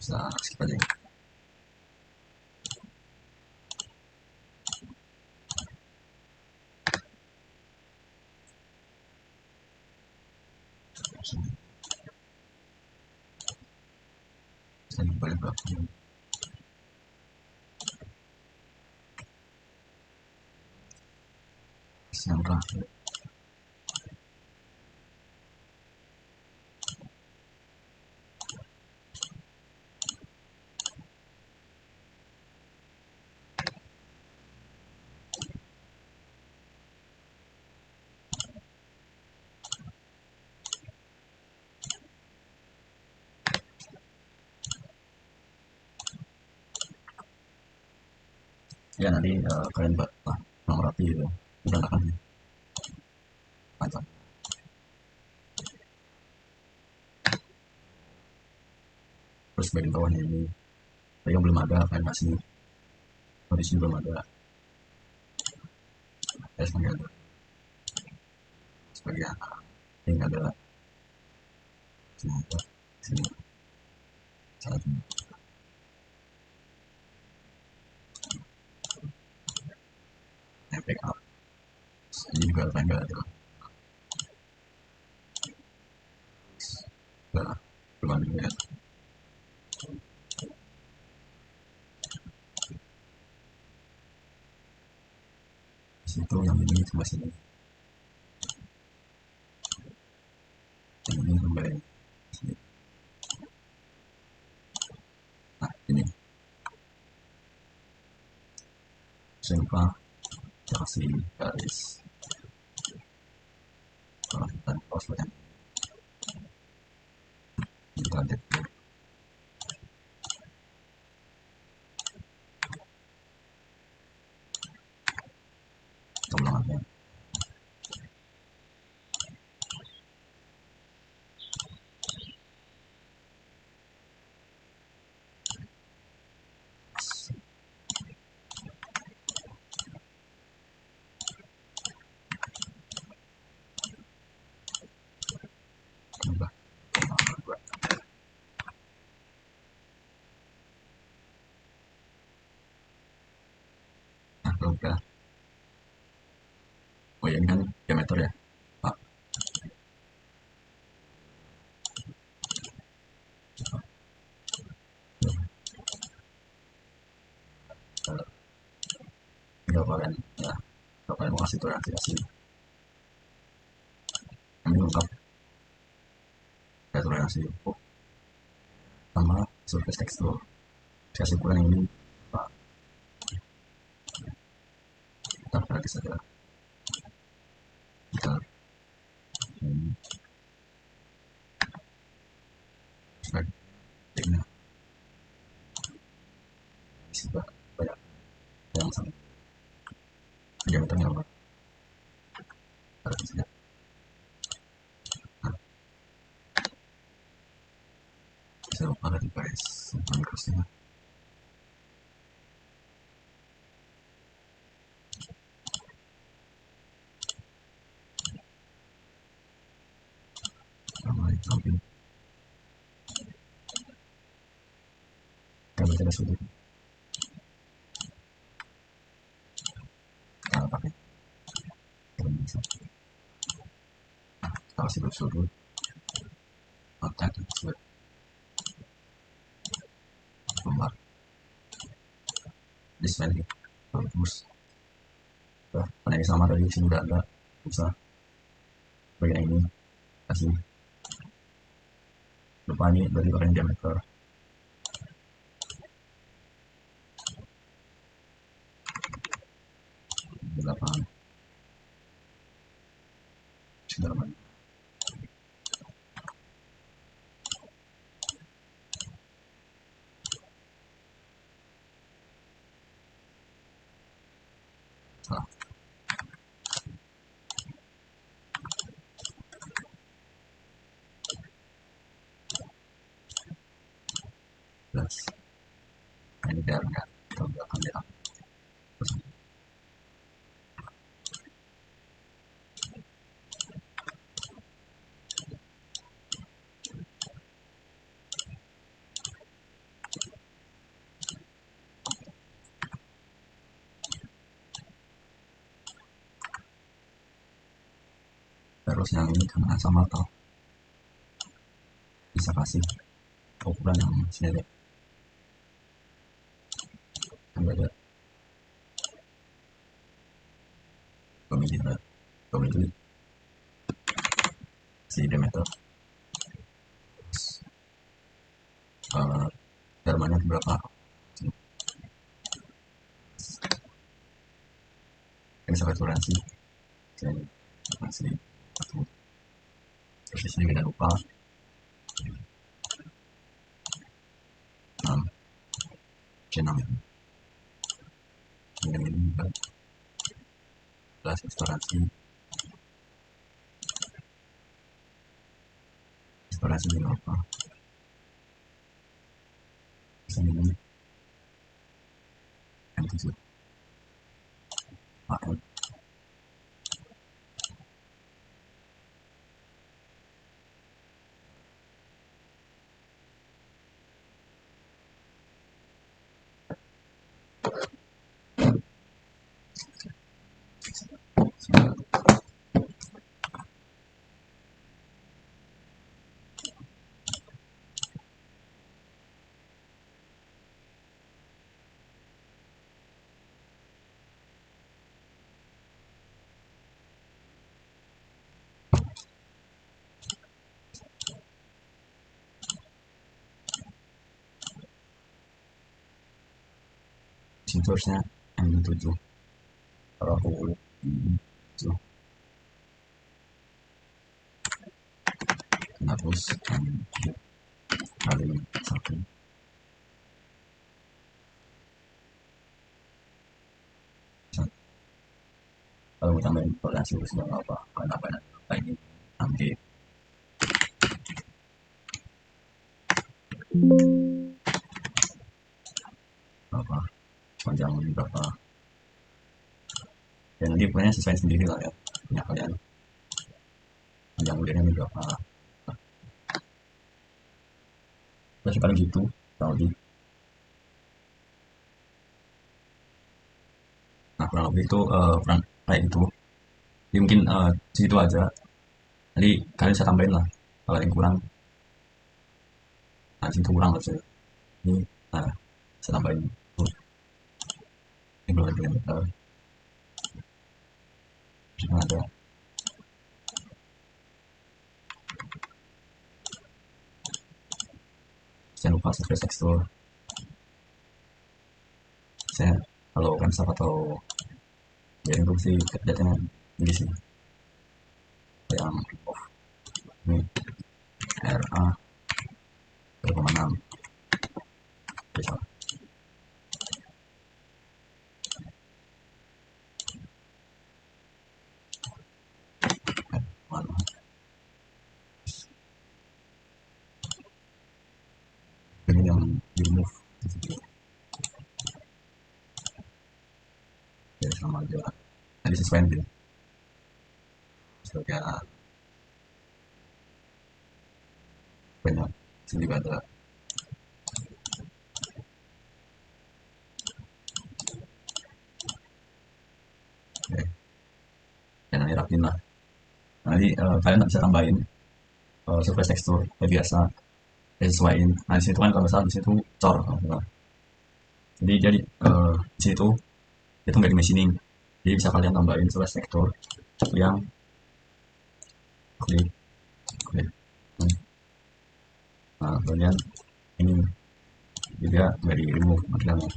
Bisa skip aja. Saya balik berapa yang terakhir. Ya nanti kalian buat lah nomor rapi gitu berantakan panjang. Terus bagian bawahnya ini yang belum ada kalian kasih, oh di sini belum ada, ya sebagai ada sebagian yang ada sini ada sini satu yang backup ini juga enggak ada nah, belum ada ya. Situ yang ini cuma sini, yang ini sampai sini. Nah ini saya lupa kasih garis dan crossline kita lihat ulangannya. oke. Oh ya, ini kan diameter ya Pak. Tinggal kalian ya, kalau kalian mau kasih toleransi kasih. Ini lengkap ya, toleransi oh, sama surface texture. Dikasih ukuran yang ini Pak, kita gratis saja. Kita ini sebagai sudah banyak yang sama diameternya apa gratis saja. Nah, bisa lupa di guys terusnya. Sama samping kalau tidak sulit kita pakai kalau bisa kalau sudut-sudut otak sudut lembar display bagus. Nah, karena ini sama tadi sini udah ada bisa bagian ini kasih lupa ini dari bagian diameter 8 9. Salah. Plus. Nah, ini biar nggak terbelakang ya. Terus terus yang ini karena sama tau bisa kasih ukuran yang sendiri kan beda 2 mili 2 mili si diameter uh, Darmannya berapa ini sampai toleransi toleransi terus di sini kita lupa 6 C6 ini kelas toleransi toleransi berapa sini M7 AM situ harusnya M7 kalau aku itu hapus M7 kali 1 kalau mau tambahin toleransi sudah nggak apa karena banyak ini nanti berapa panjang berapa dan nanti pokoknya sesuai sendiri lah ya punya kalian panjang udahnya berapa terus paling gitu kalau di nah kurang lebih itu kurang kayak gitu. Jadi mungkin segitu aja. Jadi kalian bisa tambahin lah kalau yang kurang. Nah, situ kurang harusnya. Ini nah, bisa tambahin. Ini belum ada. Ada. Jangan lupa subscribe tekstur. Saya kalau kan siapa atau ya itu sih kerjanya ini sih yang off ini RA 3,6 bisa mana ini yang di remove ya sama aja tadi sesuaiin gitu sebagai banyak sini juga ada oke dan nanti rapin lah. Nanti kalian bisa tambahin surface texture kayak biasa ya sesuaiin. Nah di situ kan kalau misalnya di situ cor jadi di situ itu nggak di machining, jadi bisa kalian tambahin surface texture yang klik klik. Nah kemudian ini juga nggak di remove materialnya,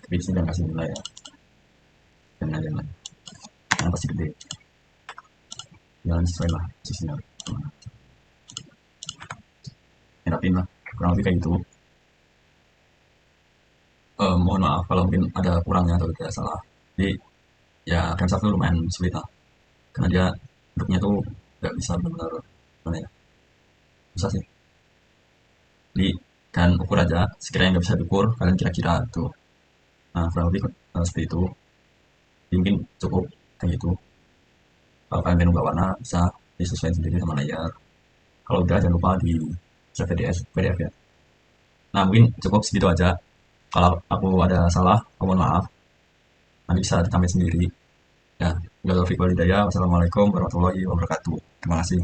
tapi di sini udah kasih nilai ya dan lain-lain yang pasti gede jalan sesuai lah sisinya rapin lah kurang lebih kayak gitu. Mohon maaf kalau mungkin ada kurangnya atau tidak salah. Jadi ya Camshaft itu lumayan sulit lah karena dia bentuknya tuh nggak bisa benar-benar mana ya, susah sih. Jadi kan ukur aja sekiranya nggak bisa diukur kalian kira-kira tuh. Nah kurang lebih seperti itu. Jadi mungkin cukup kayak gitu. Kalau kalian pengen ubah warna bisa disesuaikan sendiri sama layar. Kalau udah jangan lupa di share PDF ya. Nah mungkin cukup segitu aja. Kalau aku ada salah aku mohon maaf, nanti bisa ditambahin sendiri ya. Wassalamualaikum warahmatullahi wabarakatuh. Terima kasih.